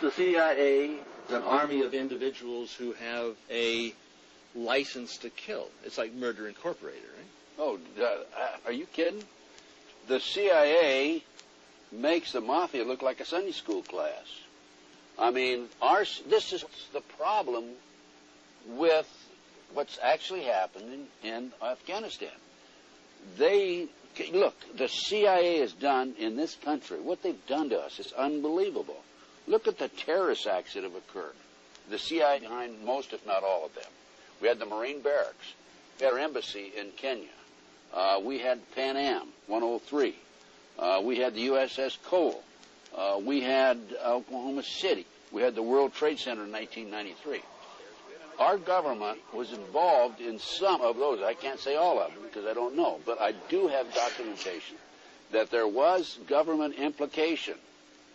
the CIA an army of individuals who have a license to kill? It's like Murder Incorporated, right? Oh, are you kidding? The CIA makes the mafia look like a Sunday school class. I mean, this is the problem with what's actually happened in Afghanistan. Look, the CIA has done in this country, what they've done to us is unbelievable. Look at the terrorist acts that have occurred. The CIA behind most, if not all of them. We had the Marine barracks. We had our embassy in Kenya. We had Pan Am 103. We had the USS Cole. We had Oklahoma City. We had the World Trade Center in 1993. Our government was involved in some of those. I can't say all of them because I don't know, but I do have documentation that there was government implication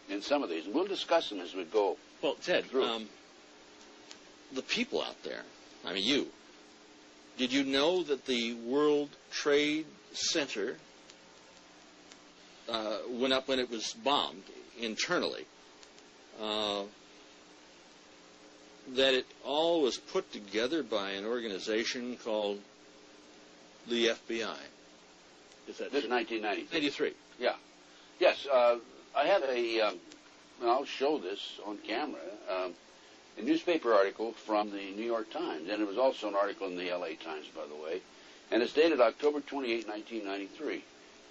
in some of these. And we'll discuss them as we go. Well, Ted, the people out there, I mean, did you know that the World Trade Center went up when it was bombed internally? That it all was put together by an organization called the FBI. Is that this is 1993? 93. Yeah. Yes. I have and I'll show this on camera, a newspaper article from the New York Times, and it was also an article in the L.A. Times, by the way, and it's dated October 28, 1993,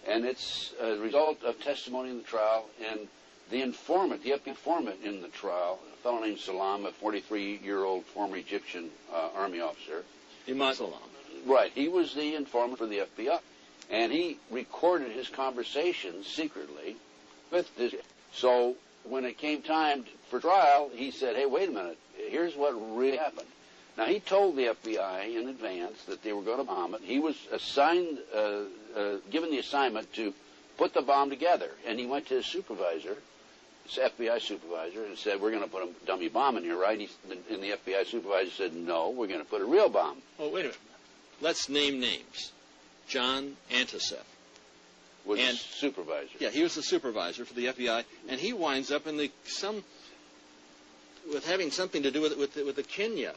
and it's a result of testimony in the trial, and the informant, the FBI informant in the trial, a fellow named Salam, a 43-year-old former Egyptian army officer. Imad Salam. Right. He was the informant for the FBI. And he recorded his conversations secretly with this. So when it came time for trial, he said, hey, wait a minute. Here's what really happened. Now, he told the FBI in advance that they were going to bomb it. He was assigned, given the assignment to put the bomb together. And he went to his supervisor, his FBI supervisor, and said, we're going to put a dummy bomb in here, right? And the FBI supervisor said, no, we're going to put a real bomb. Oh, wait a minute. Let's name names. John Antisef was the supervisor. Yeah, he was the supervisor for the FBI, and he winds up in with having something to do with the Kenya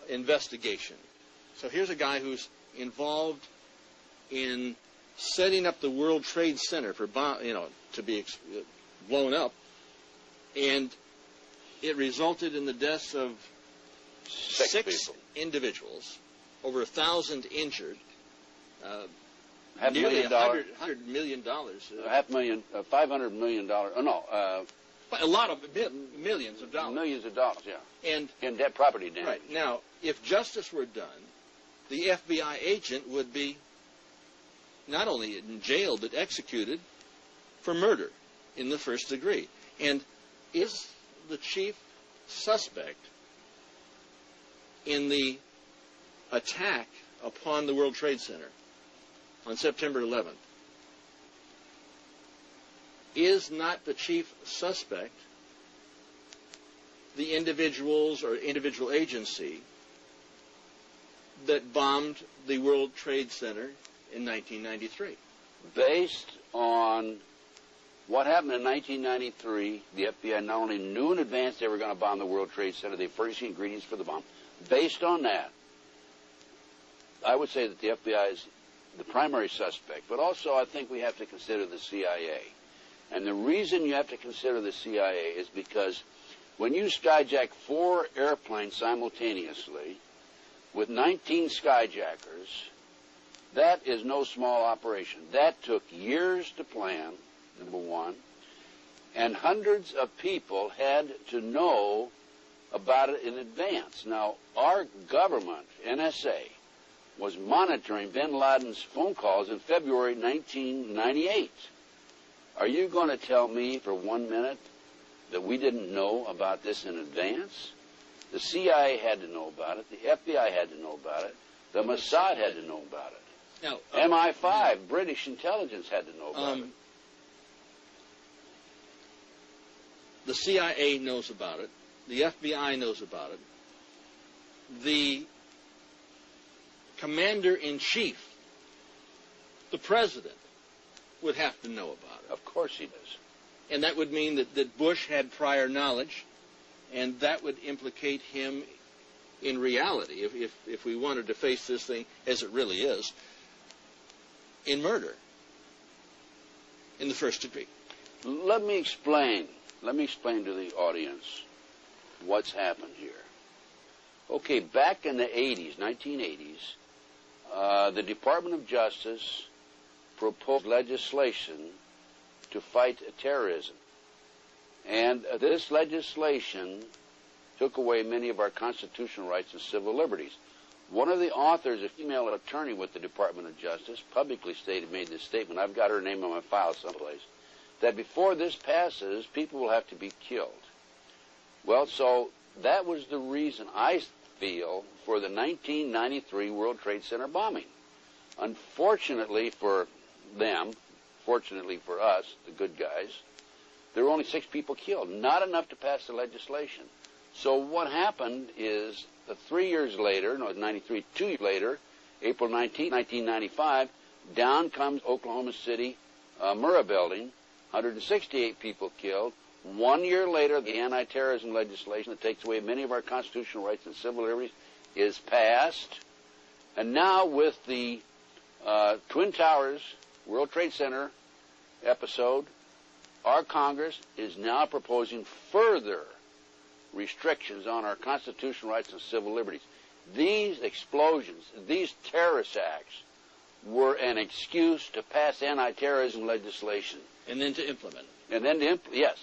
investigation. So here's a guy who's involved in setting up the World Trade Center for to be blown up, and it resulted in the deaths of six individuals, over 1,000 injured. Nearly $100 million. $500 million. A lot of millions of dollars. Millions of dollars, yeah. And in debt property damage. Right. Now, if justice were done, the FBI agent would be not only in jail, but executed for murder in the first degree. And is the chief suspect in the attack upon the World Trade Center on September 11th, is not the chief suspect the individuals or individual agency that bombed the World Trade Center in 1993? Based on what happened in 1993, the FBI not only knew in advance they were going to bomb the World Trade Center, they furnished the ingredients for the bomb. Based on that, I would say that the FBI is the primary suspect, but also I think we have to consider the CIA. And the reason you have to consider the CIA is because when you skyjack 4 airplanes simultaneously with 19 skyjackers, that is no small operation. That took years to plan, number one, and hundreds of people had to know about it in advance. Now, our government, NSA, was monitoring bin Laden's phone calls in February 1998. Are you going to tell me for 1 minute that we didn't know about this in advance? The CIA had to know about it. The FBI had to know about it. The Mossad had to know about it. Now, MI5, British intelligence, had to know about it. The CIA knows about it. The FBI knows about it. The commander-in-chief, the president, would have to know about it. Of course he does. And that would mean that Bush had prior knowledge, and that would implicate him in reality, if we wanted to face this thing as it really is, in murder in the first degree. Let me explain to the audience what's happened here. Okay, back in the 80s, 1980s, the Department of Justice proposed legislation to fight terrorism. And this legislation took away many of our constitutional rights and civil liberties. One of the authors, a female attorney with the Department of Justice, publicly made this statement. I've got her name on my file someplace, that before this passes, people will have to be killed. Well, so that was the reason, I feel, for the 1993 World Trade Center bombing. Unfortunately for them, fortunately for us, the good guys, there were only 6 people killed, not enough to pass the legislation. So what happened is 3 years later, no, 93, 2 years later, April 19, 1995, down comes Oklahoma City Murrah building, 168 people killed. 1 year later, the anti-terrorism legislation that takes away many of our constitutional rights and civil liberties is passed. And now with the Twin Towers World Trade Center episode, our Congress is now proposing further restrictions on our constitutional rights and civil liberties. These explosions, these terrorist acts, were an excuse to pass anti-terrorism legislation. And then to implement it. And then to yes.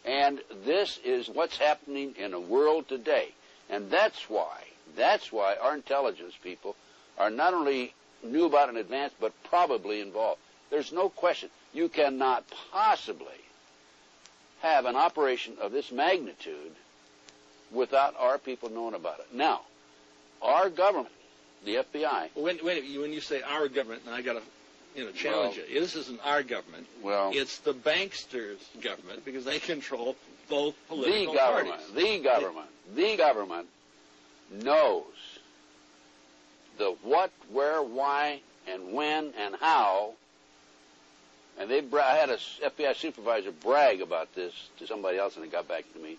And this is what's happening in the world today. And that's why our intelligence people are not only knew about it in advance, but probably involved. There's no question. You cannot possibly have an operation of this magnitude without our people knowing about it. Now, our government, the FBI... When you say our government, and I got to challenge you. This isn't our government. Well, it's the banksters' government, because they control both political parties. The government knows the what, where, why, and when, and how. And I had a FBI supervisor brag about this to somebody else, and it got back to me,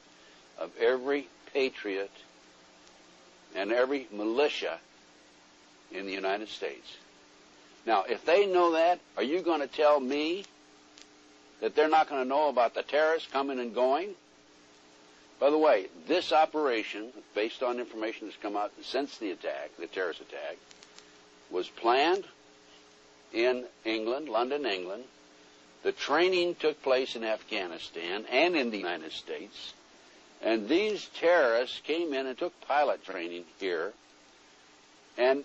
of every patriot and every militia in the United States. Now, if they know that, are you going to tell me that they're not going to know about the terrorists coming and going? By the way, this operation, based on information that's come out since the attack, the terrorist attack, was planned in England, London, England. The training took place in Afghanistan and in the United States. And these terrorists came in and took pilot training here. And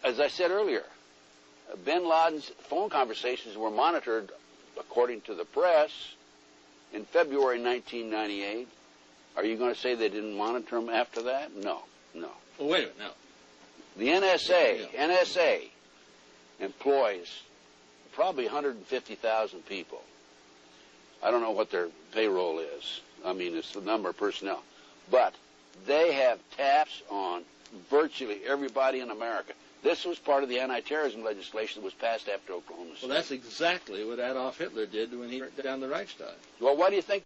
as I said earlier, bin Laden's phone conversations were monitored, according to the press, in February 1998. Are you going to say they didn't monitor them after that? No. Well, wait a minute, no. The NSA employs probably 150,000 people. I don't know what their payroll is. I mean, it's the number of personnel. But they have taps on virtually everybody in America. This was part of the anti-terrorism legislation that was passed after Oklahoma City. Well, that's exactly what Adolf Hitler did when he burnt down the Reichstag. Well, why do you think